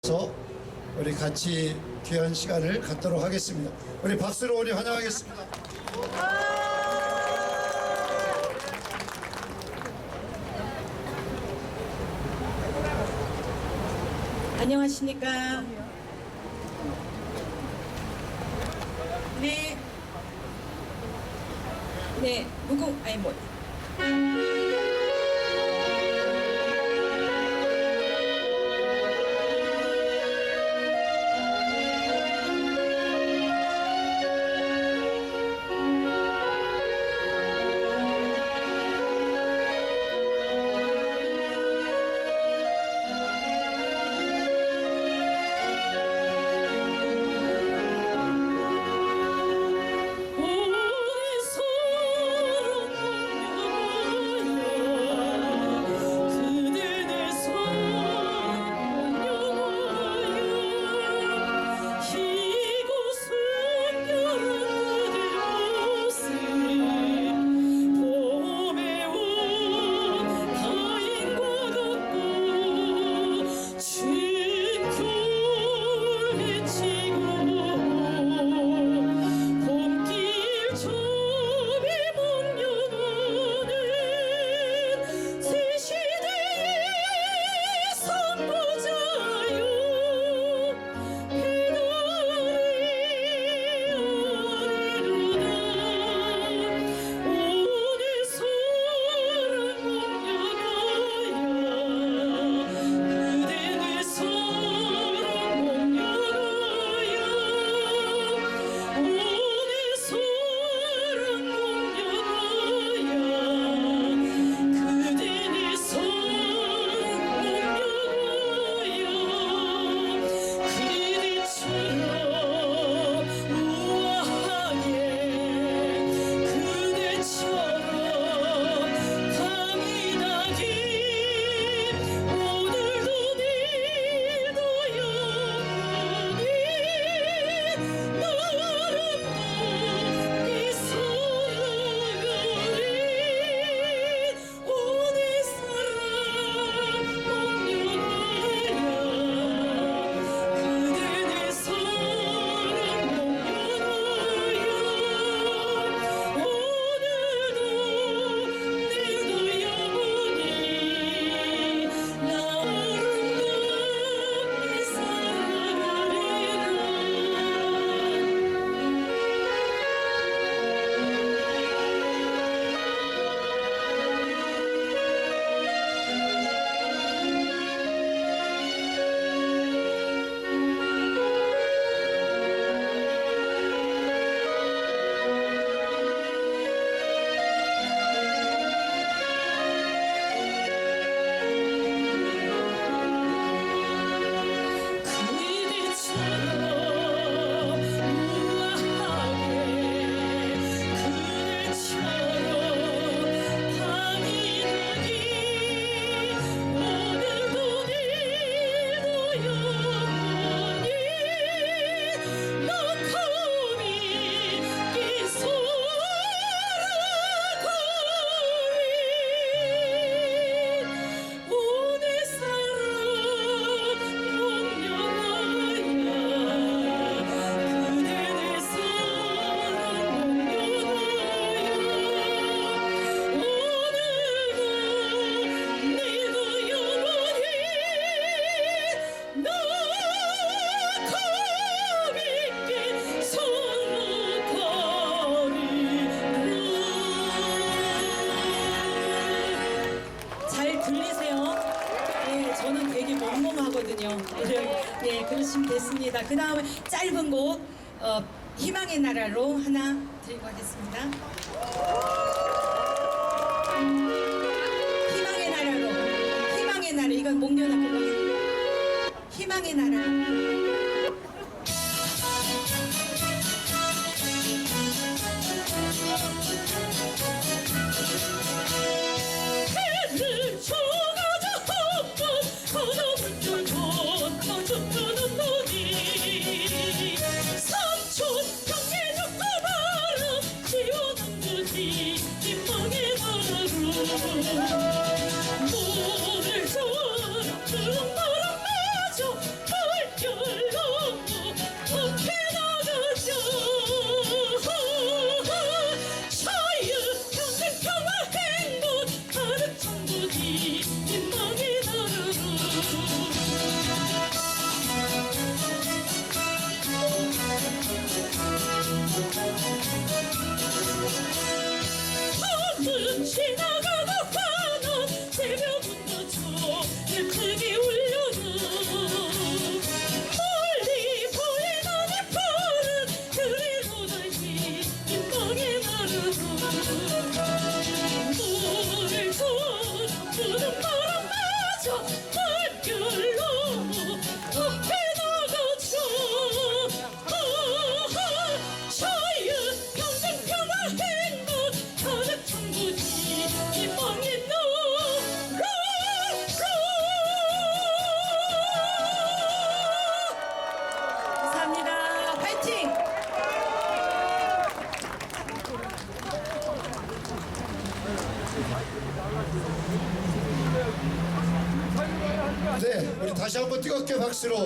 우리 같이 귀한 시간을 갖도록 하겠습니다. 우리 박수로 우리 환영하겠습니다. 안녕하십니까. 네. 네, 무궁, 아니 뭐. 네, 그러시면 됐습니다. 그 다음에 짧은 곡 희망의 나라로 하나 드리고 하겠습니다. 희망의 나라로, 희망의 나라, 이건 목련하고 희망의 나라. 노를 저는 바람 맞아 다시 한번 뜨겁게 박수로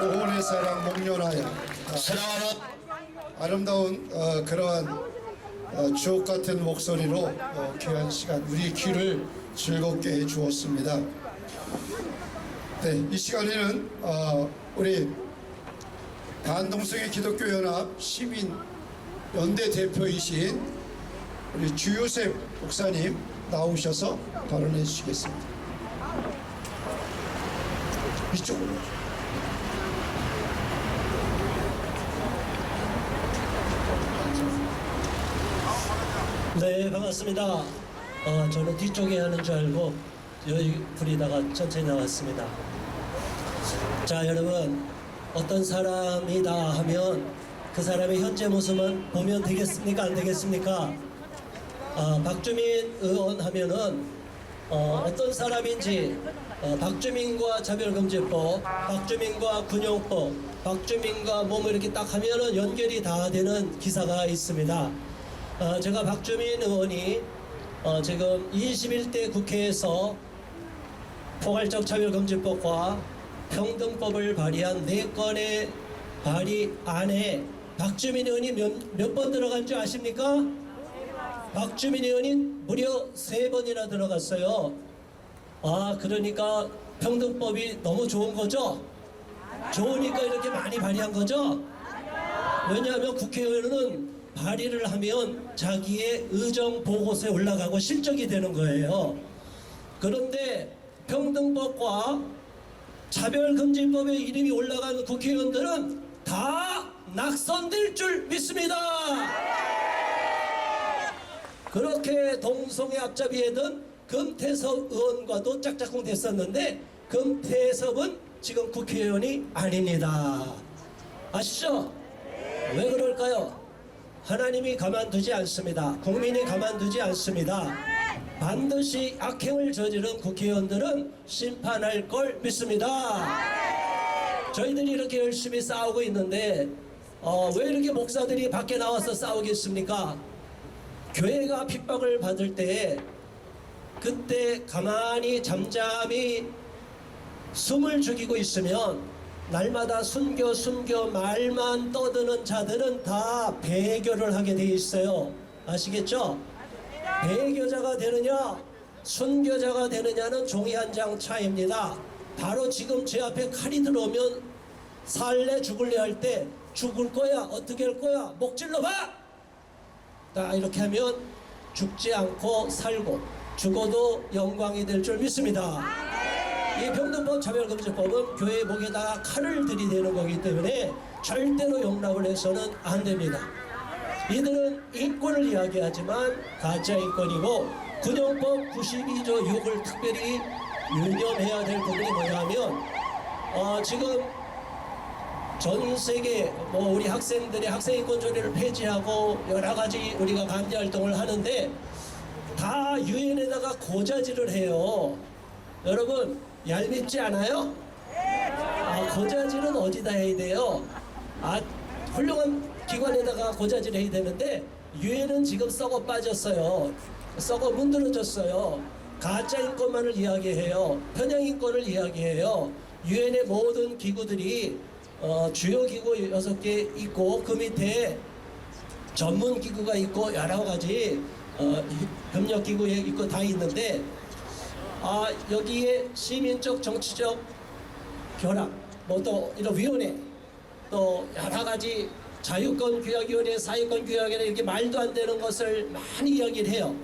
오혼의 사랑 목련하여 사랑하는 아름다운 그러한 주옥 같은 목소리로 귀한 시간 우리 귀를 즐겁게 해 주었습니다. 네, 이 시간에는 우리 반동성의 기독교연합 시민 연대 대표이신 우리 주요셉 목사님 나오셔서 발언해 주시겠습니다. 이쪽으로. 네, 반갑습니다. 저는 뒤쪽에 하는 줄 알고 여기 부리다가 천천히 나왔습니다. 자, 여러분, 어떤 사람이다 하면 그 사람의 현재 모습은 보면 되겠습니까? 안 되겠습니까? 박주민 의원 하면은 어떤 사람인지 박주민과 차별금지법, 박주민과 군용법, 박주민과 뭐 이렇게 딱 하면은 연결이 다 되는 기사가 있습니다. 제가 박주민 의원이 지금 21대 국회에서 포괄적 차별금지법과 평등법을 발의한 4건의 발의 안에 박주민 의원이 몇 번 들어간 줄 아십니까? 박주민 의원이 무려 3번이나 들어갔어요. 그러니까 평등법이 너무 좋은 거죠? 좋으니까 이렇게 많이 발의한 거죠? 왜냐하면 국회의원은 발의를 하면 자기의 의정 보고서에 올라가고 실적이 되는 거예요. 그런데 평등법과 차별금지법에 이름이 올라가는 국회의원들은 다 낙선될 줄 믿습니다. 그렇게 동성애 앞잡이에던 금태섭 의원과도 짝짝꿍 됐었는데 금태섭은 지금 국회의원이 아닙니다. 아시죠? 왜 그럴까요? 하나님이 가만두지 않습니다. 국민이 가만두지 않습니다. 반드시 악행을 저지른 국회의원들은 심판할 걸 믿습니다. 저희들이 이렇게 열심히 싸우고 있는데 왜 이렇게 목사들이 밖에 나와서 싸우겠습니까? 교회가 핍박을 받을 때 그때 가만히 잠잠히 숨을 죽이고 있으면 날마다 순교 말만 떠드는 자들은 다 배교를 하게 돼 있어요. 아시겠죠? 배교자가 되느냐 순교자가 되느냐는 종이 한 장 차이입니다. 바로 지금 제 앞에 칼이 들어오면 살래 죽을래 할 때 죽을 거야 어떻게 할 거야 목 찔러봐 다 이렇게 하면 죽지 않고 살고 죽어도 영광이 될 줄 믿습니다. 이 평등법 차별금지법은 교회 목에다가 칼을 들이대는 거기 때문에 절대로 용납을 해서는 안 됩니다. 이들은 인권을 이야기하지만 가짜 인권이고 군용법 92조 6을 특별히 유념해야 될 부분이 뭐냐 하면 지금 전 세계 우리 학생들의 학생인권 조례를 폐지하고 여러 가지 우리가 반대 활동을 하는데 다 유엔에다가 고자질을 해요. 여러분 얄밉지 않아요? 고자질은 어디다 해야 돼요? 훌륭한 기관에다가 고자질 해야 되는데 유엔은 지금 썩어 빠졌어요. 썩어 문드러졌어요. 가짜 인권만을 이야기해요. 편향 인권을 이야기해요. 유엔의 모든 기구들이 주요 기구 6개 있고 그 밑에 전문 기구가 있고 여러 가지 협력 기구 있고 다 있는데 여기에 시민적 정치적 결합 또 이런 위원회 또 여러 가지 자유권 규약위원회 사회권 규약위원회 이렇게 말도 안 되는 것을 많이 이야기를 해요.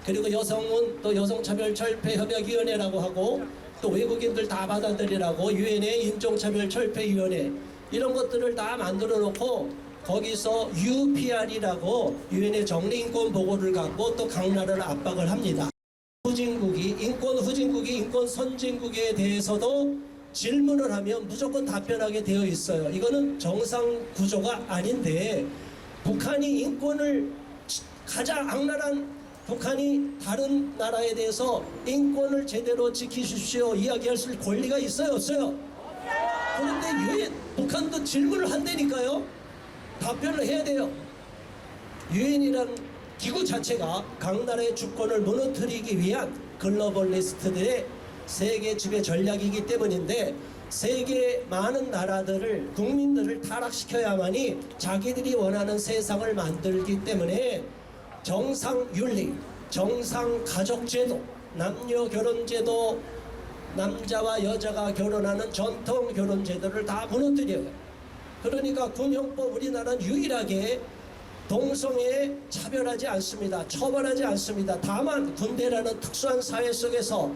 그리고 여성은 또 여성차별철폐협약위원회라고 하고 또 외국인들 다 받아들이라고 유엔의 인종차별철폐위원회 이런 것들을 다 만들어 놓고 거기서 UPR이라고 유엔의 정리인권 보고를 갖고 또 각 나라를 압박을 합니다. 후진국이 인권 후진국이 인권 선진국에 대해서도 질문을 하면 무조건 답변하게 되어 있어요. 이거는 정상 구조가 아닌데 북한이 인권을 가장 악랄한 북한이 다른 나라에 대해서 인권을 제대로 지키십시오 이야기할 수 있는 권리가 있어요 없어요? 그런데 유엔 북한도 질문을 한다니까요. 답변을 해야 돼요. 유엔이란 기구 자체가 각 나라의 주권을 무너뜨리기 위한 글로벌리스트들의 세계 지배 전략이기 때문인데 세계 많은 나라들을 국민들을 타락시켜야만이 자기들이 원하는 세상을 만들기 때문에 정상윤리, 정상가족제도, 남녀 결혼제도, 남자와 여자가 결혼하는 전통 결혼제도를 다 무너뜨려요. 그러니까 군형법 우리나라는 유일하게 동성애 차별하지 않습니다. 처벌하지 않습니다. 다만 군대라는 특수한 사회 속에서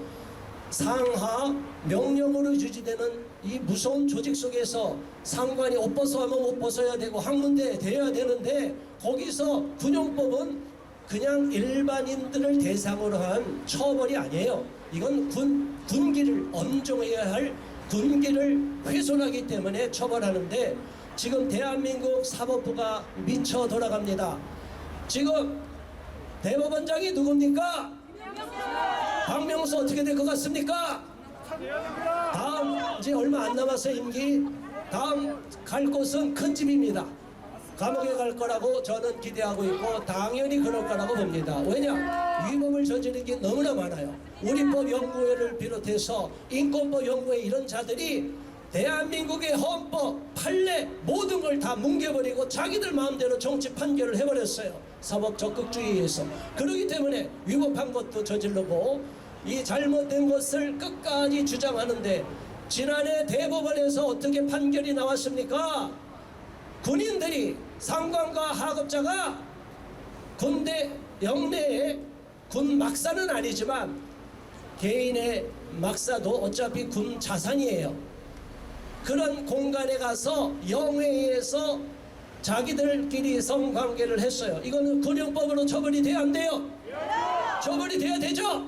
상하 명령으로 유지되는 이 무서운 조직 속에서 상관이 옷 벗어하면 옷 벗어야 되고 학문대 돼야 되는데 거기서 군용법은 그냥 일반인들을 대상으로 한 처벌이 아니에요. 이건 군기를 엄정해야 할 군기를 훼손하기 때문에 처벌하는데 지금 대한민국 사법부가 미쳐 돌아갑니다. 지금 대법원장이 누굽니까? 박명수 어떻게 될 것 같습니까? 다음 이제 얼마 안 남았어요 임기. 다음 갈 곳은 큰 집입니다. 감옥에 갈 거라고 저는 기대하고 있고 당연히 그럴 거라고 봅니다. 왜냐? 위법을 저지른 게 너무나 많아요. 우리법 연구회를 비롯해서 인권법 연구회 이런 자들이 대한민국의 헌법, 판례 모든 걸 다 뭉개버리고 자기들 마음대로 정치 판결을 해버렸어요. 사법 적극주의에 의해서. 그렇기 때문에 위법한 것도 저지르고 이 잘못된 것을 끝까지 주장하는데 지난해 대법원에서 어떻게 판결이 나왔습니까? 군인들이 상관과 하급자가 군대 영내에 군 막사는 아니지만 개인의 막사도 어차피 군 자산이에요. 그런 공간에 가서 영회에서 자기들끼리 성관계를 했어요. 이거는 군용법으로 처벌이 돼야 안 돼요? 처벌이 돼야 되죠?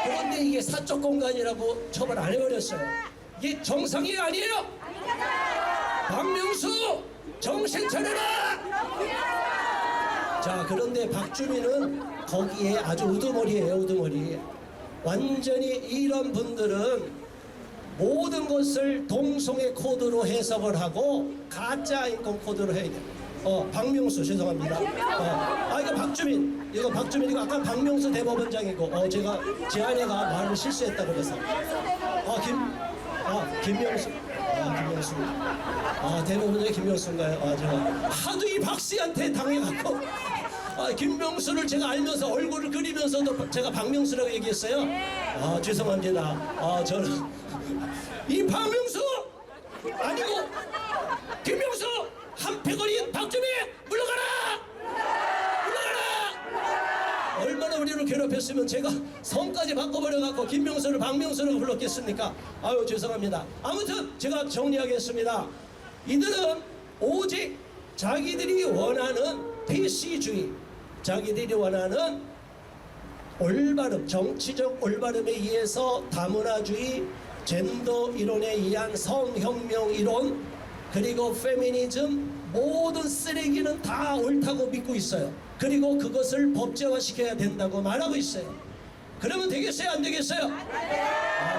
그런데 이게 사적 공간이라고 처벌 안 해버렸어요. 이게 정상이 아니에요? 박명수 정신 차려라! 자, 그런데 박주민은 거기에 아주 우두머리예요. 우두머리. 완전히 이런 분들은 모든 것을 동성애 코드로 해석을 하고 가짜 인권 코드로 해야 돼요. 박명수 죄송합니다. 이거 박주민, 이거 박주민이고 아까 박명수 대법원장이고 제가 제 아내가 말을 실수했다 그래서 김명수 김명수 대법원장이 김명수인가요? 제가 하도 이 박 씨한테 당해갖고 김명수를 제가 알면서 얼굴을 그리면서도 제가 박명수라고 얘기했어요. 죄송합니다. 저는 이 박명수 아니고 김명수 한패거리인 박주민 물러가라! 물러가라! 얼마나 우리를 괴롭혔으면 제가 성까지 바꿔버려갖고 김명수를 박명수라고 불렀겠습니까? 아유 죄송합니다. 아무튼 제가 정리하겠습니다. 이들은 오직 자기들이 원하는 PC주의, 자기들이 원하는 올바름, 정치적 올바름에 의해서 다문화주의, 젠더 이론에 의한 성혁명 이론, 그리고 페미니즘 모든 쓰레기는 다 옳다고 믿고 있어요. 그리고 그것을 법제화시켜야 된다고 말하고 있어요. 그러면 되겠어요? 안 되겠어요?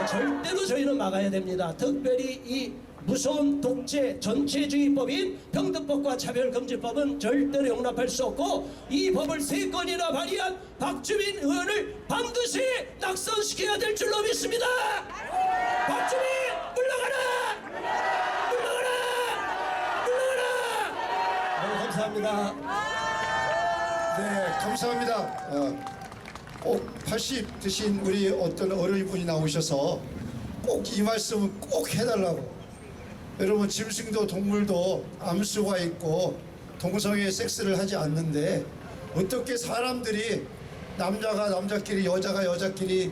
절대로 저희는 막아야 됩니다. 특별히 이 무서운 독재 전체주의법인 평등법과 차별금지법은 절대로 용납할 수 없고 이 법을 3건이나 발의한 박주민 의원을 반드시 낙선시켜야 될 줄로 믿습니다. 박주민 물러가라! 물러가라! 물러가라! 감사합니다. 네, 감사합니다. 꼭 80 드신 우리 어떤 어른분이 나오셔서 꼭 이 말씀은 꼭 해달라고. 여러분 짐승도 동물도 암수가 있고 동성애 섹스를 하지 않는데 어떻게 사람들이 남자가 남자끼리 여자가 여자끼리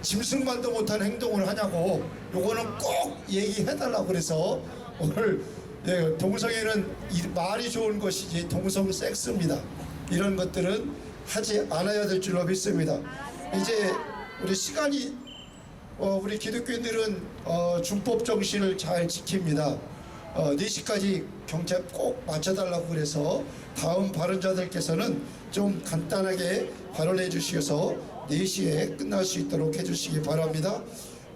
짐승만도 못한 행동을 하냐고. 요거는 꼭 얘기해달라고 그래서 오늘 동성애는 말이 좋은 것이지 동성 섹스입니다. 이런 것들은 하지 않아야 될 줄로 믿습니다. 이제 우리 시간이 우리 기독교인들은 준법 정신을 잘 지킵니다. 4시까지 경찰 꼭 맞춰달라고 그래서 다음 발언자들께서는 좀 간단하게 발언해 주셔서 4시에 끝날 수 있도록 해주시기 바랍니다.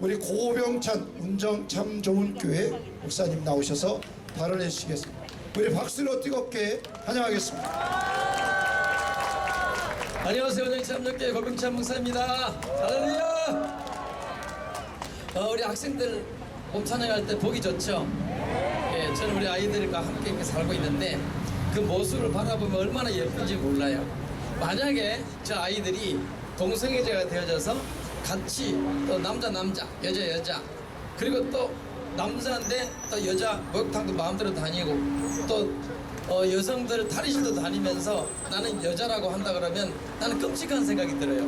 우리 고병찬 운정 참 좋은 교회 목사님 나오셔서 발언해 주시겠습니다. 우리 박수로 뜨겁게 환영하겠습니다. 안녕하세요. 운정 참 좋은 교회 고병찬 목사입니다. 할렐루야. 우리 학생들 봄 찬양할 때 보기 좋죠. 예, 저는 우리 아이들과 함께 이렇게 살고 있는데 그 모습을 바라보면 얼마나 예쁜지 몰라요. 만약에 저 아이들이 동성애자가 되어져서 같이 또 남자 여자 그리고 또 남자인데 또 여자 목욕탕도 마음대로 다니고 또 여성들 탈의실도 다니면서 나는 여자라고 한다 그러면 나는 끔찍한 생각이 들어요.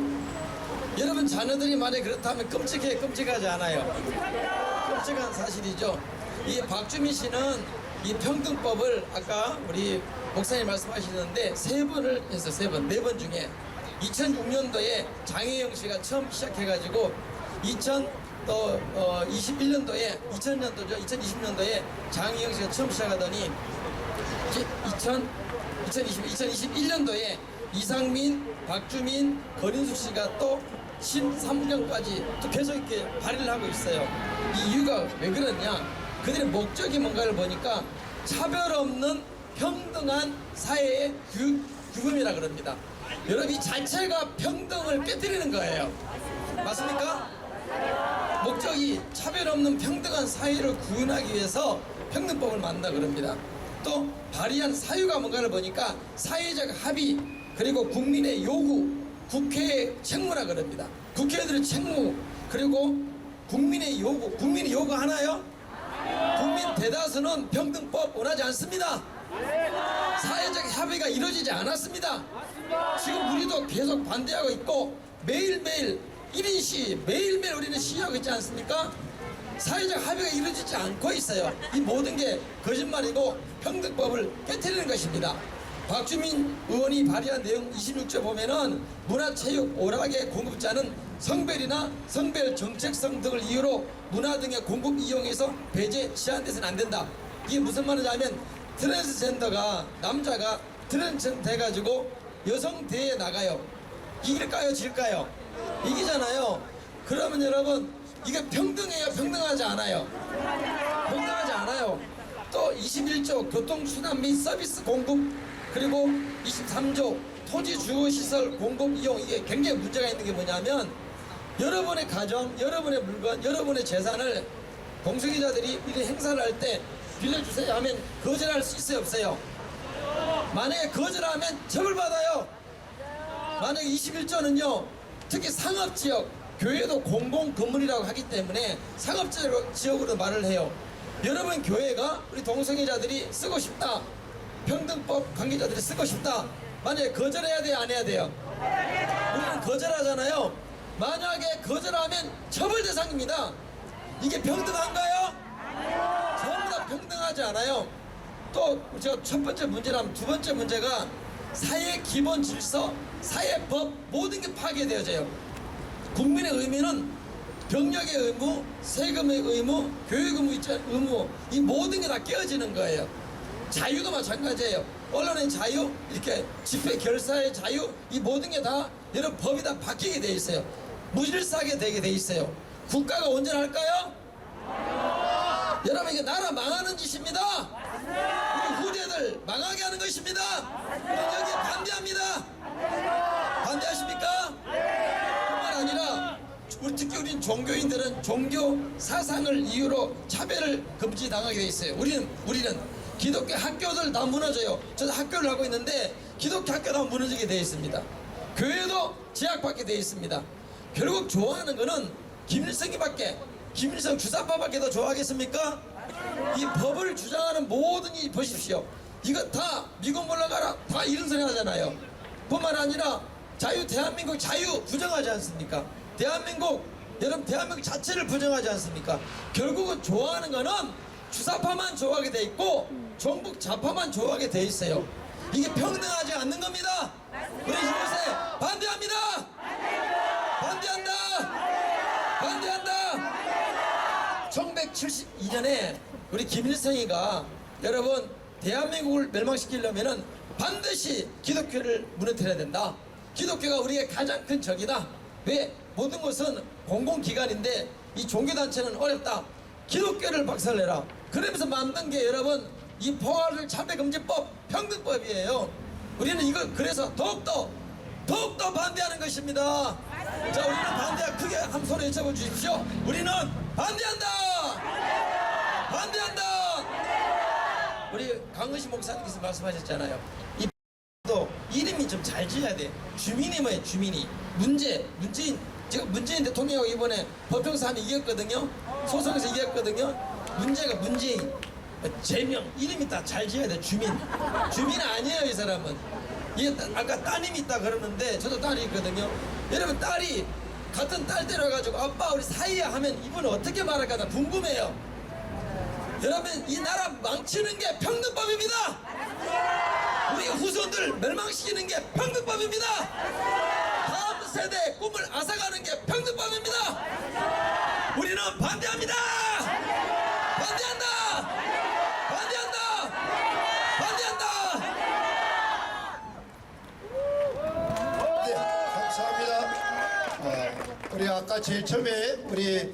여러분 자녀들이 만약에 그렇다면 끔찍하지 않아요. 끔찍한 사실이죠. 이 박주민 씨는 이 평등법을 아까 우리 목사님 말씀하시는데 3번을 했어요. 3번, 4번 중에 2006년도에 장혜영 씨가 처음 시작해가지고 2020년도에 장혜영 씨가 처음 시작하더니 2021년도에 이상민, 박주민, 권인숙 씨가 또 신삼경까지 또 계속 이렇게 발의를 하고 있어요. 이 이유가 왜 그러냐? 그들의 목적이 뭔가를 보니까 차별 없는 평등한 사회의 규범이라 그럽니다. 여러분 이 자체가 평등을 깨뜨리는 거예요. 맞습니까? 목적이 차별 없는 평등한 사회를 구현하기 위해서 평등법을 만든다 그럽니다. 또 발의한 사유가 뭔가를 보니까 사회적 합의 그리고 국민의 요구, 국회의 책무라 그럽니다. 국회의원들의 책무 그리고 국민의 요구 하나요? 국민 대다수는 평등법 원하지 않습니다. 사회적 협의가 이루어지지 않았습니다. 지금 우리도 계속 반대하고 있고 매일매일 1인 시위 매일매일 우리는 시위하고 있지 않습니까? 사회적 합의가 이루어지지 않고 있어요. 이 모든 게 거짓말이고 평등법을 깨트리는 것입니다. 박주민 의원이 발의한 내용 26조 보면은 문화체육 오락의 공급자는 성별이나 성별 정체성 등을 이유로 문화 등의 공급 이용에서 배제 제한돼서는 안 된다. 이게 무슨 말이냐면 트랜스젠더가 남자가 트랜스젠더 돼가지고 여성 대회에 나가요. 이길까요 질까요? 이기잖아요. 그러면 여러분 이게 평등해요 평등하지 않아요? 평등하지 않아요. 또 21조 교통수단 및 서비스 공급 그리고 23조 토지 주거시설 공급 이용 이게 굉장히 문제가 있는 게 뭐냐면 여러분의 가정, 여러분의 물건, 여러분의 재산을 동성애자들이 이런 행사를 할 때 빌려주세요 하면 거절할 수 있어요 없어요? 만약에 거절하면 처벌받아요. 만약에 21조는요 특히 상업지역 교회도 공공건물이라고 하기 때문에 상업지역으로 말을 해요. 여러분 교회가 우리 동성애자들이 쓰고 싶다 평등법 관계자들이 쓰고 싶다 만약에 거절해야 돼요 안 해야 돼요? 우리는 거절하잖아요. 만약에 거절하면 처벌 대상입니다. 이게 평등한가요? 전부 다 평등하지 않아요. 또 제가 첫 번째 문제라면 두 번째 문제가 사회 기본 질서, 사회법 모든 게 파괴되어져요. 국민의 의무는 병력의 의무, 세금의 의무, 교육 의무 이 모든 게 다 깨어지는 거예요. 자유도 마찬가지예요. 언론의 자유, 이렇게 집회 결사의 자유 이 모든 게 다 여러분 법이 다 바뀌게 돼 있어요. 무질서하게 되게 돼 있어요. 국가가 온전할까요? 여러분 이게 나라 망하는 짓입니다. 우리 후대들 망하게 하는 것입니다. 우리는 여기에 반대합니다. 반대하십니까? 뿐만 아니라 특히 우린 종교인들은 종교 사상을 이유로 차별을 금지당하게 돼 있어요. 우리는 기독교 학교들 다 무너져요. 저도 학교를 하고 있는데 기독교 학교 다 무너지게 돼 있습니다. 교회도 제약받게 돼 있습니다. 결국 좋아하는 거는 김일성 주사파밖에 더 좋아하겠습니까? 이 법을 주장하는 모든 이 보십시오. 이거 다 미국 물러가라 다 이런 소리 하잖아요. 뿐만 아니라 대한민국 자유 부정하지 않습니까? 여러분 대한민국 자체를 부정하지 않습니까? 결국은 좋아하는 거는 주사파만 좋아하게 돼 있고 종북 좌파만 좋아하게 돼 있어요. 이게 평등하지 않는 겁니다. 우리 이곳에 반대합니다. 반대한다. 1972년에 우리 김일성이가 여러분 대한민국을 멸망시키려면은 반드시 기독교를 무너뜨려야 된다. 기독교가 우리의 가장 큰 적이다. 왜? 모든 것은 공공기관인데 이 종교단체는 어렵다. 기독교를 박살내라. 그러면서 만든 게 여러분 이 포괄 차별금지법 평등법이에요. 우리는 이걸 그래서 더욱더 반대하는 것입니다. 자, 우리는 반대 크게 한 소리 외쳐보 주십시오. 우리는 반대한다. 반대한다. 우리 강의시 목사님께서 말씀하셨잖아요. 이 또 이름이 좀 잘 지어야 돼. 주민이 뭐예요? 주민이. 문재인 지금 문재인 대통령이 이번에 법정사함 이겼거든요. 소송에서 이겼거든요. 문제가 문재인. 제명 이름이 다 잘 지어야 돼. 주민 아니에요. 이 사람은. 이게 아까 따님이 있다 그러는데 저도 딸이 있거든요. 여러분 딸이 같은 딸 데려가지고 아빠 우리 사이야 하면 이분은 어떻게 말할까 나 궁금해요. 여러분 이 나라 망치는 게 평등법입니다. 우리 후손들 멸망시키는 게 평등법입니다. 다음 세대의 꿈을 앗아가는 게 평등법입니다. 우리는 반대합니다. 반대한다. 반대한다. 반대한다. 네, 감사합니다. 우리 아까 제일 처음에 우리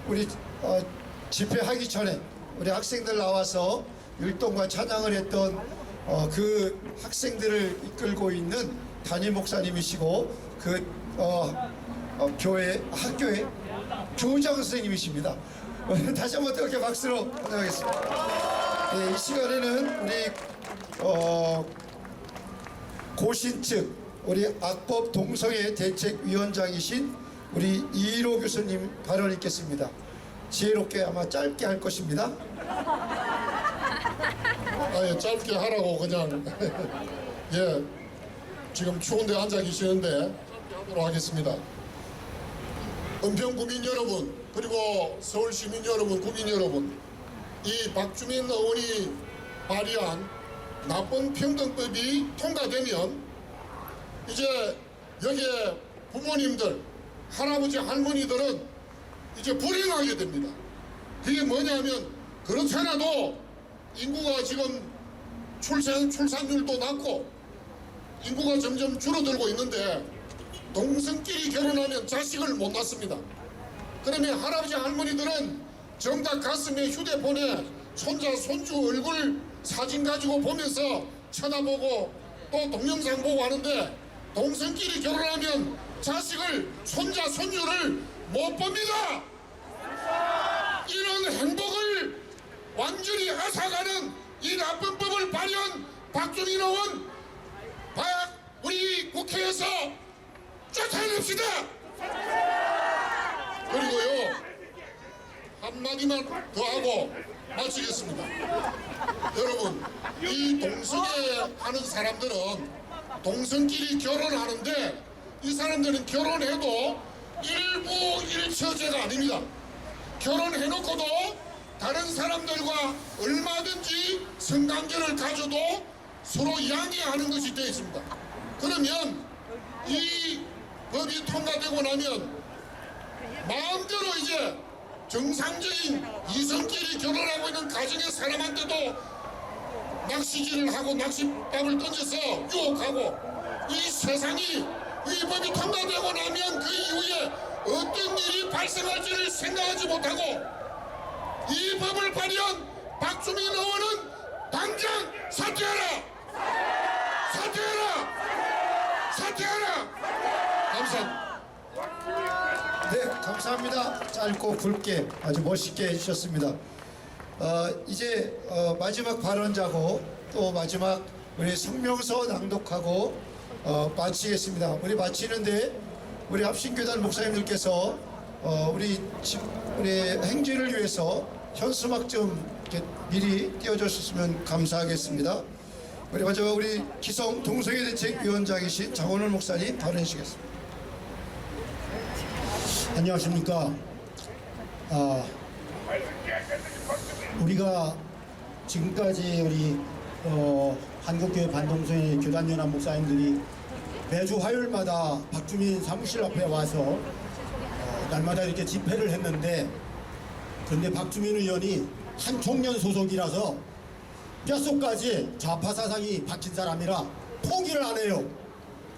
우리 집회하기 전에 우리 학생들 나와서 율동과 찬양을 했던 그 학생들을 이끌고 있는 담임 목사님이시고 그 학교의 교장 선생님이십니다. 다시 한번 뜨겁게 박수로 환영하겠습니다. 네, 이 시간에는 우리 고신 측 우리 악법 동성애 대책위원장이신 우리 이일호 교수님 발언 있겠습니다. 지혜롭게 아마 짧게 할 것입니다. 아예 짧게 하라고 그냥 예 지금 추운데 앉아 계시는데 하도록 하겠습니다. 은평 구민 여러분 그리고 서울 시민 여러분 국민 여러분 이 박주민 의원이 발의한 나쁜 평등법이 통과되면 이제 여기에 부모님들 할아버지 할머니들은 이제 불행하게 됩니다. 그게 뭐냐면 그렇지 않아도 인구가 지금 출산율도 낮고 인구가 점점 줄어들고 있는데 동성끼리 결혼하면 자식을 못 낳습니다. 그러면 할아버지 할머니들은 정작 가슴에 휴대폰에 손자 손주 얼굴 사진 가지고 보면서 쳐다보고 또 동영상 보고 하는데 동성끼리 결혼하면 자식을 손자 손주를 못 봅니다. 이런 행복을 완전히 앗아가는 이 나쁜 법을 발의한 박주민 의원 우리 국회에서 쫓아냅시다. 그리고요 한마디만 더 하고 마치겠습니다. 여러분 이 동성애 하는 사람들은 동성끼리 결혼하는데 이 사람들은 결혼해도 일부 일처제가 아닙니다. 결혼해놓고도 다른 사람들과 얼마든지 성관계를 가져도 서로 양해하는 것이 되어 있습니다. 그러면 이 법이 통과되고 나면 마음대로 이제 정상적인 이성끼리 결혼하고 있는 가정의 사람한테도 낚시질을 하고 낚싯밥을 던져서 유혹하고 이 세상이 이 법이 통과되고 나면 그 이후에 어떤 일이 발생할지를 생각하지 못하고 이 법을 발의한 박주민 의원은 당장 사퇴하라! 사퇴하라! 사퇴하라! 감사합니다. 네, 감사합니다. 짧고 굵게 아주 멋있게 해주셨습니다. 이제 마지막 발언자고 또 마지막 우리 성명서 낭독하고 마치겠습니다. 우리 마치는데 우리 합신교단 목사님들께서 우리 행진을 위해서 현수막 좀 이렇게 미리 띄워주셨으면 감사하겠습니다. 우리 마지막 우리 기성 동성애 대책위원장이신 장원월 목사님 발언해 주시겠습니다. 안녕하십니까. 우리가 지금까지 우리 한국교회 반동성애 교단연합 목사님들이 매주 화요일마다 박주민 사무실 앞에 와서 날마다 이렇게 집회를 했는데, 그런데 박주민 의원이 한 청년 소속이라서 뼛속까지 좌파 사상이 박힌 사람이라 포기를 안 해요.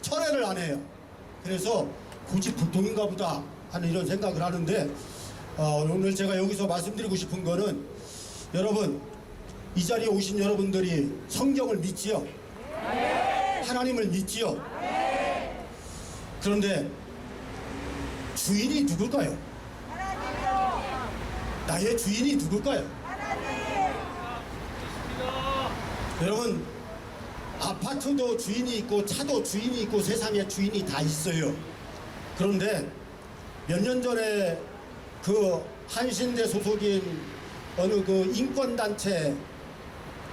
철회를 안 해요. 그래서 굳이 불통인가 보다 하는 이런 생각을 하는데, 오늘 제가 여기서 말씀드리고 싶은 거는, 여러분 이 자리에 오신 여러분들이 성경을 믿지요? 하나님을 믿지요. 그런데 주인이 누굴까요? 나의 주인이 누굴까요? 여러분, 아파트도 주인이 있고 차도 주인이 있고 세상에 주인이 다 있어요. 그런데 몇 년 전에 그 한신대 소속인 어느 그 인권단체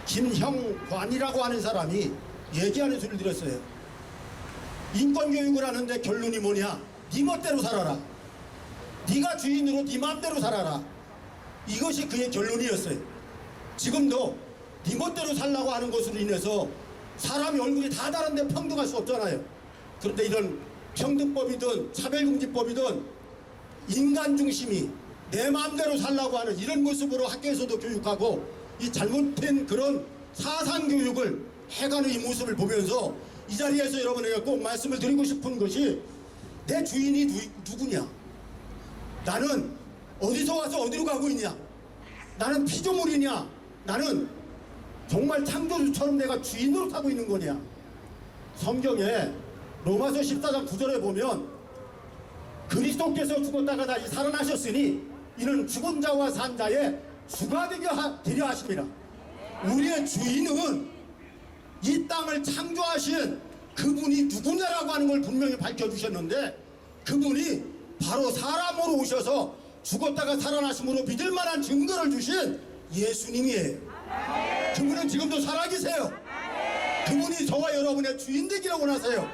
김형관이라고 하는 사람이 얘기하는 소리를 들었어요. 인권교육을 하는데 결론이 뭐냐? 네 멋대로 살아라. 네가 주인으로 네 마음대로 살아라. 이것이 그의 결론이었어요. 지금도 네 멋대로 살라고 하는 것으로 인해서 사람이 얼굴이 다 다른데 평등할 수 없잖아요. 그런데 이런 평등법이든 차별금지법이든 인간 중심이 내 마음대로 살라고 하는 이런 모습으로 학교에서도 교육하고 이 잘못된 그런 사상교육을 해가는 이 모습을 보면서 이 자리에서 여러분에게 꼭 말씀을 드리고 싶은 것이 내 주인이 누구냐? 나는 어디서 와서 어디로 가고 있냐? 나는 피조물이냐? 나는 정말 창조주처럼 내가 주인으로 타고 있는 거냐? 성경에 로마서 14장 9절에 보면 그리스도께서 죽었다가 다시 살아나셨으니 이는 죽은 자와 산 자의 주가 되려 하십니다. 우리의 주인은 이 땅을 창조하신 그분이 누구냐라고 하는 걸 분명히 밝혀주셨는데 그분이 바로 사람으로 오셔서 죽었다가 살아나심으로 믿을 만한 증거를 주신 예수님이에요. 그분은 지금도 살아계세요. 그분이 저와 여러분의 주인 되기를 원하세요.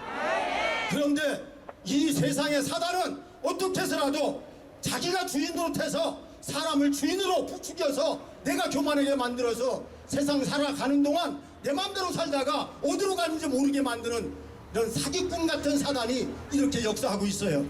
그런데 이 세상의 사단은 어떻게 해서라도 자기가 주인으로 해서 사람을 주인으로 부추겨서 내가 교만하게 만들어서 세상 살아가는 동안 내 마음대로 살다가 어디로 가는지 모르게 만드는 이런 사기꾼 같은 사단이 이렇게 역사하고 있어요.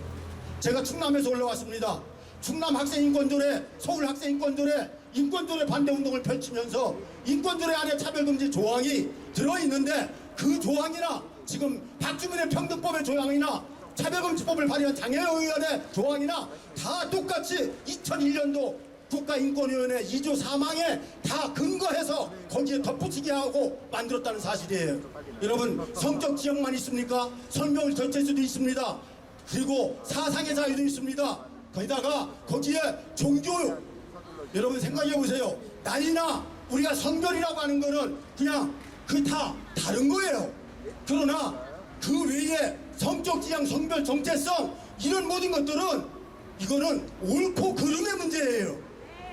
제가 충남에서 올라왔습니다. 충남 학생인권조례, 서울 학생인권조례, 인권조례 반대운동을 펼치면서 인권조례 안에 차별금지 조항이 들어있는데 그 조항이나 지금 박주민의 평등법의 조항이나 차별금지법을 발의한 장애의원의 조항이나 다 똑같이 2001년도 국가인권위원회 2조 3항에 다 근거해서 거기에 덧붙이게 하고 만들었다는 사실이에요. 여러분, 성적 지역만 있습니까? 성명을 전체할 수도 있습니다. 그리고 사상의 자유도 있습니다. 거기다가 거기에 종교, 여러분 생각해 보세요. 나이나 우리가 성별이라고 하는 거는 그냥 그 다 다른 거예요. 그러나 그 외에 성적 지향, 성별, 정체성 이런 모든 것들은 이거는 옳고 그름의 문제예요.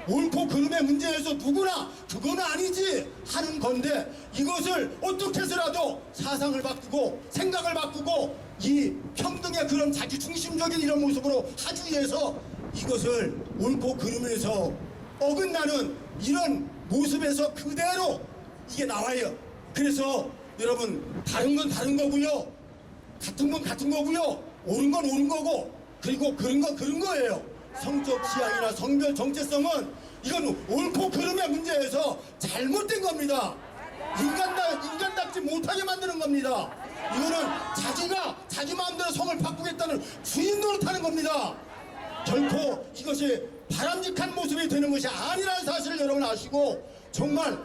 옳고 그름의 문제에서 누구나 그건 아니지 하는 건데 이것을 어떻게 해서라도 사상을 바꾸고 생각을 바꾸고 이 평등의 그런 자기 중심적인 이런 모습으로 하기 위해서 이것을 옳고 그름에서 어긋나는 이런 모습에서 그대로 이게 나와요. 그래서 여러분, 다른 건 다른 거고요, 같은 건 같은 거고요, 옳은 건 옳은 거고, 그리고 그런 건 그런 거예요. 성적 취향이나 성별 정체성은 이건 옳고 그름의 문제에서 잘못된 겁니다. 인간답지 못하게 만드는 겁니다. 이거는 자기가 자기 마음대로 성을 바꾸겠다는 주인 노릇하는 겁니다. 결코 이것이 바람직한 모습이 되는 것이 아니라는 사실을 여러분 아시고, 정말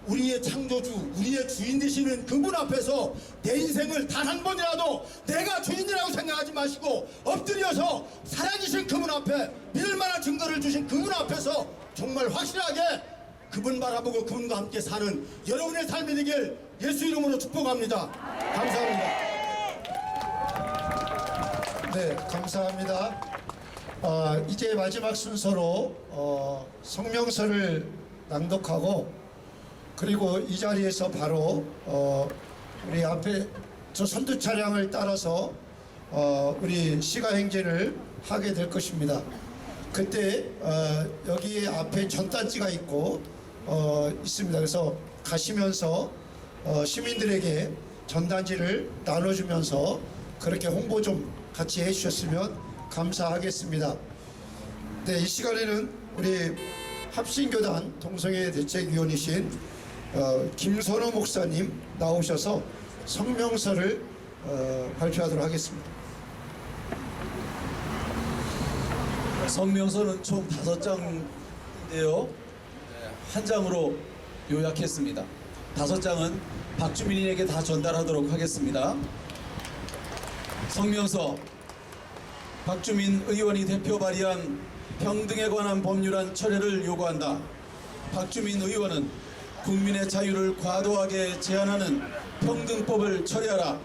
우리의 창조주, 우리의 주인 되시는 그분 앞에서 내 인생을 단 한 번이라도 내가 주인이라고 생각하지 마시고 엎드려서 살아계신 그분 앞에 믿을 만한 증거를 주신 그분 앞에서 정말 확실하게 그분 바라보고 그분과 함께 사는 여러분의 삶이 되길 예수 이름으로 축복합니다. 감사합니다. 네, 감사합니다. 이제 마지막 순서로 성명서를 낭독하고 그리고 이 자리에서 바로 우리 앞에 저 선두 차량을 따라서 우리 시가행진을 하게 될 것입니다. 그때 여기 앞에 전단지가 있고 있습니다. 그래서 가시면서 시민들에게 전단지를 나눠주면서 그렇게 홍보 좀 같이 해주셨으면 감사하겠습니다. 네, 이 시간에는 우리 합신교단 동성애 대책위원이신 김선호 목사님 나오셔서 성명서를 발표하도록 하겠습니다. 성명서는 총 5장인데요. 한 장으로 요약했습니다. 5장은 박주민에게 다 전달하도록 하겠습니다. 성명서 박주민 의원이 대표 발의한 평등에 관한 법률안 철회를 요구한다. 박주민 의원은 국민의 자유를 과도하게 제한하는 평등법을 철회하라.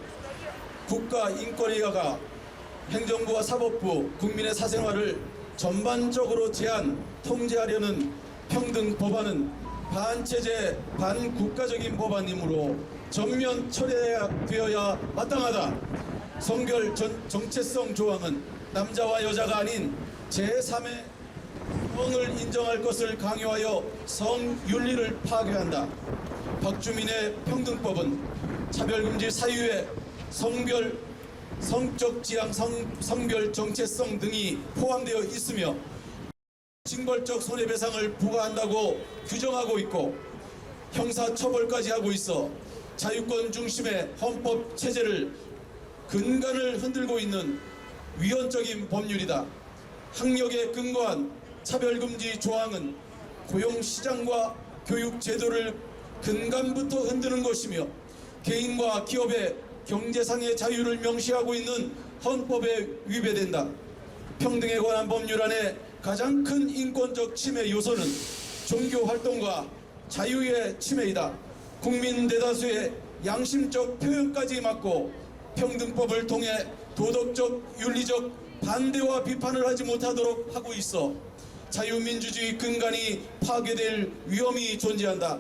국가인권위가 행정부와 사법부, 국민의 사생활을 전반적으로 제한, 통제하려는 평등 법안은 반체제, 반국가적인 법안이므로 전면 철회되어야 마땅하다. 성별 정체성 조항은 남자와 여자가 아닌 제3의 성을 인정할 것을 강요하여 성윤리를 파괴한다. 박주민의 평등법은 차별금지 사유에 성적 지향, 성별 정체성 등이 포함되어 있으며 징벌적 손해배상을 부과한다고 규정하고 있고 형사처벌까지 하고 있어 자유권 중심의 헌법 체제를 근간을 흔들고 있는 위헌적인 법률이다. 학력에 근거한 차별금지 조항은 고용시장과 교육제도를 근간부터 흔드는 것이며 개인과 기업의 경제상의 자유를 명시하고 있는 헌법에 위배된다. 평등에 관한 법률안의 가장 큰 인권적 침해 요소는 종교활동과 자유의 침해이다. 국민 대다수의 양심적 표현까지 막고 평등법을 통해 도덕적, 윤리적 반대와 비판을 하지 못하도록 하고 있어 자유민주주의 근간이 파괴될 위험이 존재한다.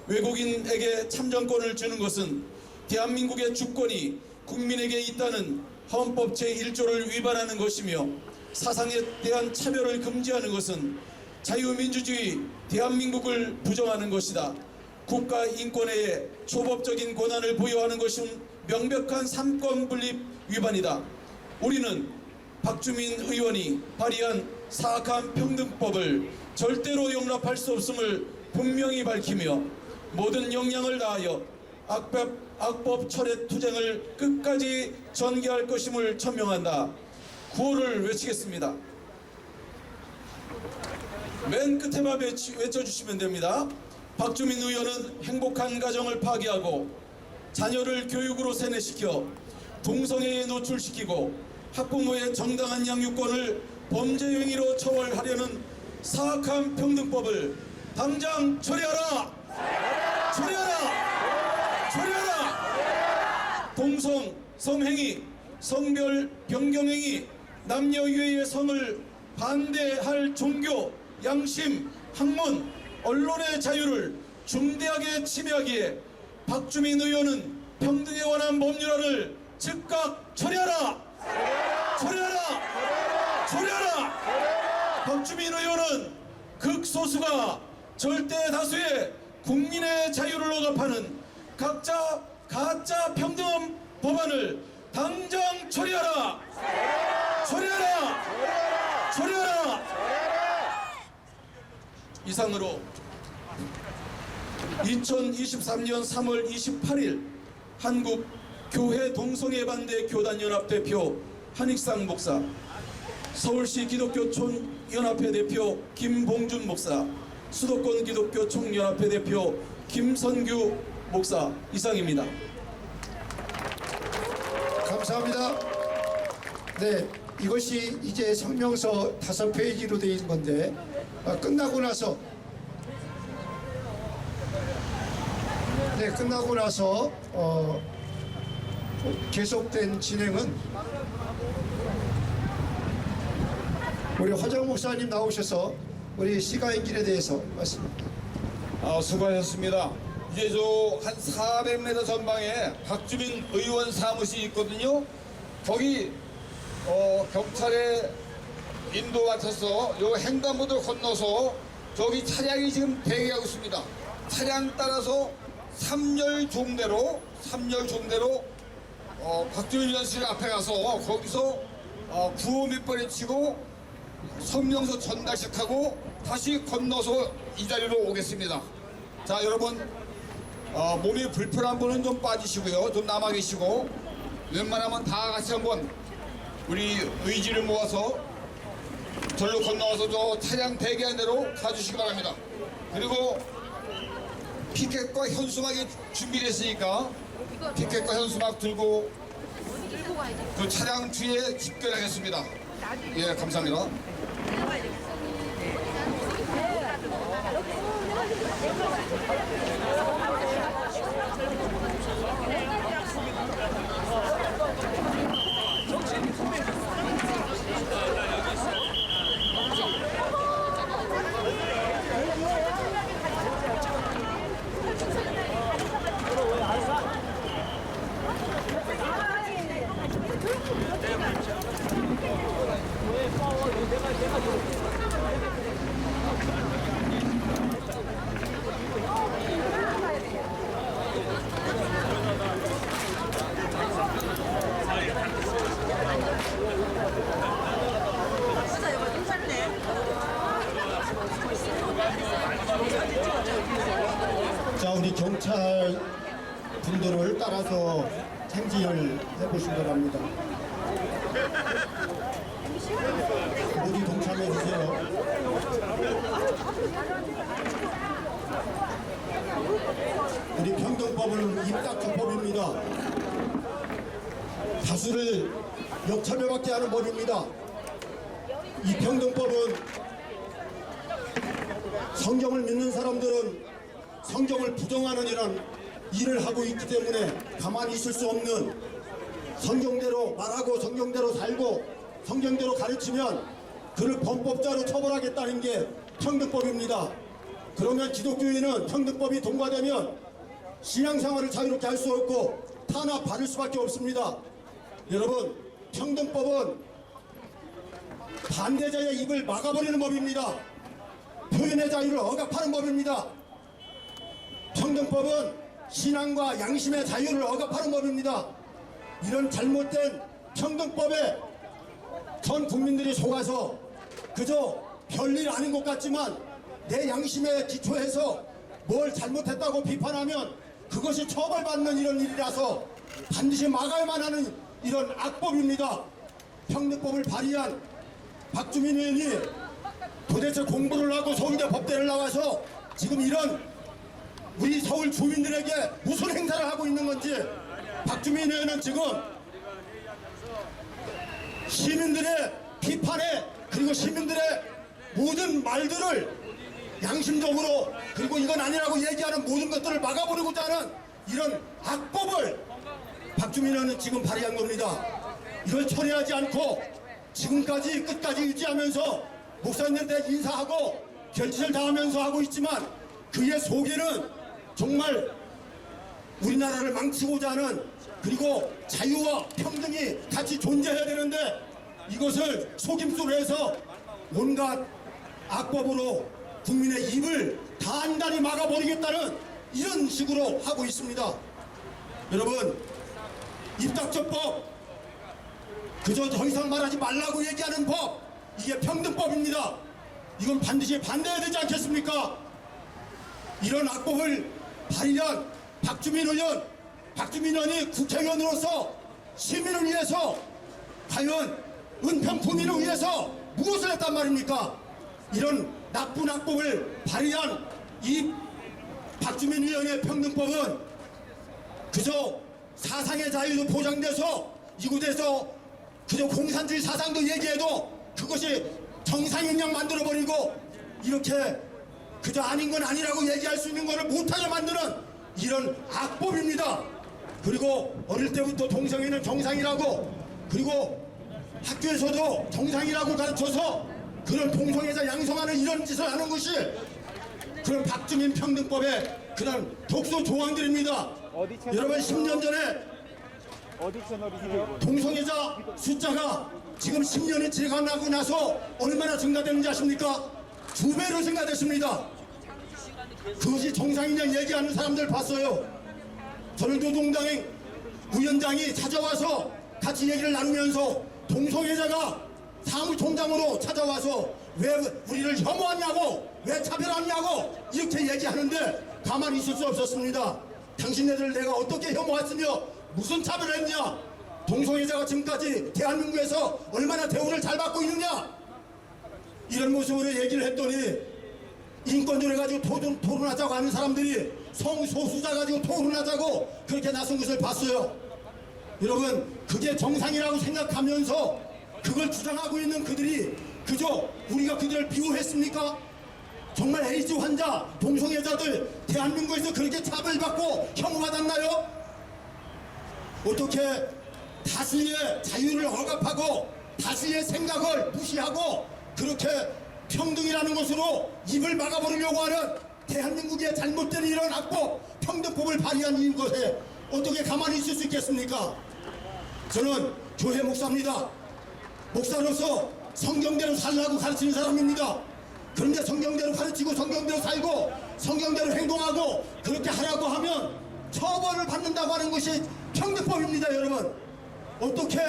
외국인에게 참정권을 주는 것은 대한민국의 주권이 국민에게 있다는 헌법 제1조를 위반하는 것이며 사상에 대한 차별을 금지하는 것은 자유민주주의 대한민국을 부정하는 것이다. 국가인권에 초법적인 권한을 부여하는 것은 명백한 삼권분립 위반이다. 우리는 박주민 의원이 발의한 사악한 평등법을 절대로 용납할 수 없음을 분명히 밝히며 모든 역량을 다하여 악법 철회 투쟁을 끝까지 전개할 것임을 천명한다. 구호를 외치겠습니다. 맨 끝에만 외쳐주시면 됩니다. 박주민 의원은 행복한 가정을 파괴하고 자녀를 교육으로 세뇌시켜 동성애에 노출시키고 학부모의 정당한 양육권을 범죄 행위로 처벌하려는 사악한 평등법을 당장 처리하라! 처리하라! 처리하라! 동성, 성행위, 성별 변경행위, 남녀 이외의 성을 반대할 종교, 양심, 학문, 언론의 자유를 중대하게 침해하기에 박주민 의원은 평등에 관한 법률안을 즉각 처리하라! 처리하라! 처리하라! 박주민 의원은 극소수가 절대 다수의 국민의 자유를 억압하는 가짜 평등 법안을 당장 처리하라! 처리하라! 처리하라! 이상으로 2023년 3월 28일 한국 교회 동성애 반대 교단연합 대표 한익상 목사, 서울시 기독교 총연합회 대표 김봉준 목사, 수도권 기독교 총연합회 대표 김선규 목사 이상입니다. 감사합니다. 네, 이것이 이제 성명서 5페이지로 되어 있는 건데 끝나고 나서 계속된 진행은 우리 화정 목사님 나오셔서 우리 시가의 길에 대해서 말씀드립니다. 수고하셨습니다. 이제 저 한 400m 전방에 박주민 의원 사무실이 있거든요. 거기 경찰의 인도 맡아서 요 횡단보도를 건너서 저기 차량이 지금 대기하고 있습니다. 차량 따라서 3열 종대로 박주민 의원실 앞에 가서 거기서 구호 몇 번 외치고 성명서 전달식하고 다시 건너서 이 자리로 오겠습니다. 자, 여러분 몸이 불편한 분은 좀 빠지시고요. 좀 남아 계시고 웬만하면 다 같이 한번 우리 의지를 모아서 절로 건너와서 저 차량 대기한 대로 가주시기 바랍니다. 그리고 피켓과 현수막이 준비됐으니까 피켓과 현수막 들고 그 차량 뒤에 집결하겠습니다. 예, 감사합니다. 자, 우리 경찰 분들을 따라서 행진을 해보시기 바랍니다. 모두 동참해 주세요. 우리 평등법은 입닥쳐법입니다. 다수를 역차별받게 하는 법입니다. 이 평등법은 성경을 믿는 사람들은 성경을 부정하는 이런 일을 하고 있기 때문에 가만히 있을 수 없는, 성경대로 말하고 성경대로 살고 성경대로 가르치면 그를 범법자로 처벌하겠다는 게 평등법입니다. 그러면 기독교인은 평등법이 통과되면 신앙생활을 자유롭게 할 수 없고 탄압받을 수밖에 없습니다. 여러분, 평등법은 반대자의 입을 막아버리는 법입니다. 표현의 자유를 억압하는 법입니다. 평등법은 신앙과 양심의 자유를 억압하는 법입니다. 이런 잘못된 평등법에 전 국민들이 속아서 그저 별일 아닌 것 같지만 내 양심에 기초해서 뭘 잘못했다고 비판하면 그것이 처벌받는 이런 일이라서 반드시 막아야만 하는 이런 악법입니다. 평등법을 발의한 박주민 의원이 도대체 공부를 하고 서울대 법대를 나와서 지금 이런 우리 서울 주민들에게 무슨 행사를 하고 있는 건지, 박주민 의원은 지금 시민들의 비판에, 그리고 시민들의 모든 말들을 양심적으로, 그리고 이건 아니라고 얘기하는 모든 것들을 막아버리고자 하는 이런 악법을 박주민 의원은 지금 발의한 겁니다. 이걸 처리하지 않고 지금까지 끝까지 유지하면서 목사님들한테 인사하고 결짓을 당하면서 하고 있지만 그의 속에는 정말 우리나라를 망치고자 하는, 그리고 자유와 평등이 같이 존재해야 되는데 이것을 속임수로 해서 온갖 악법으로 국민의 입을 단단히 막아버리겠다는 이런 식으로 하고 있습니다. 여러분, 입닥쳐법, 그저 더 이상 말하지 말라고 얘기하는 법, 이게 평등법입니다. 이건 반드시 반대해야 되지 않겠습니까? 이런 악법을 발의한 박주민 의원이 국회의원으로서 시민을 위해서, 과연 은평구민을 위해서 무엇을 했단 말입니까? 이런 나쁜 악법을 발의한 이 박주민 의원의 평등법은 그저 사상의 자유도 보장돼서 이곳에서 그저 공산주의 사상도 얘기해도 그것이 정상인 양 만들어버리고, 이렇게 그저 아닌 건 아니라고 얘기할 수 있는 것을 못하게 만드는 이런 악법입니다. 그리고 어릴 때부터 동성애는 정상이라고, 그리고 학교에서도 정상이라고 가르쳐서 그런 동성애자 양성하는 이런 짓을 하는 것이 그런 박주민 평등법의 그런 독소 조항들입니다. 여러분, 10년 전에 동성애자 숫자가 지금 10년이 지나고 나서 얼마나 증가되는지 아십니까? 2배로 증가됐습니다. 그것이 정상이냐 얘기하는 사람들 봤어요. 저는 노동당 위원장이 찾아와서 같이 얘기를 나누면서 동성애자가 사무총장으로 찾아와서 왜 우리를 혐오하냐고, 왜 차별하냐고 이렇게 얘기하는데 가만히 있을 수 없었습니다. 당신네들 내가 어떻게 혐오했으며 무슨 차별했냐? 동성애자가 지금까지 대한민국에서 얼마나 대우를 잘 받고 있느냐? 이런 모습으로 얘기를 했더니 인권조례 가지고 토론하자고 하는 사람들이 성소수자 가지고 토론하자고 그렇게 나선 것을 봤어요. 여러분, 그게 정상이라고 생각하면서 그걸 주장하고 있는 그들이 그저 우리가 그들을 비호했습니까? 정말 에이즈 환자, 동성애자들 대한민국에서 그렇게 차별받고 혐오받았나요? 어떻게 다수의 자유를 억압하고 다수의 생각을 무시하고 그렇게 평등이라는 것으로 입을 막아버리려고 하는 대한민국의 잘못된 이런 악법, 평등법을 발의한 이 것에 어떻게 가만히 있을 수 있겠습니까? 저는 교회 목사입니다. 목사로서 성경대로 살라고 가르치는 사람입니다. 그런데 성경대로 가르치고 성경대로 살고 성경대로 행동하고 그렇게 하라고 하면 처벌을 받는다고 하는 것이 평등법입니다. 여러분, 어떻게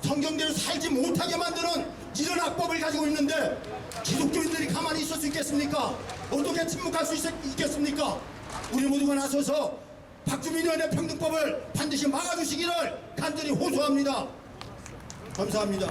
성경대로 살지 못하게 만드는 이런 악법을 가지고 있는데 기독교인들이 가만히 있을 수 있겠습니까? 어떻게 침묵할 수 있겠습니까? 우리 모두가 나서서 박주민 의원의 평등법을 반드시 막아주시기를 간절히 호소합니다. 감사합니다.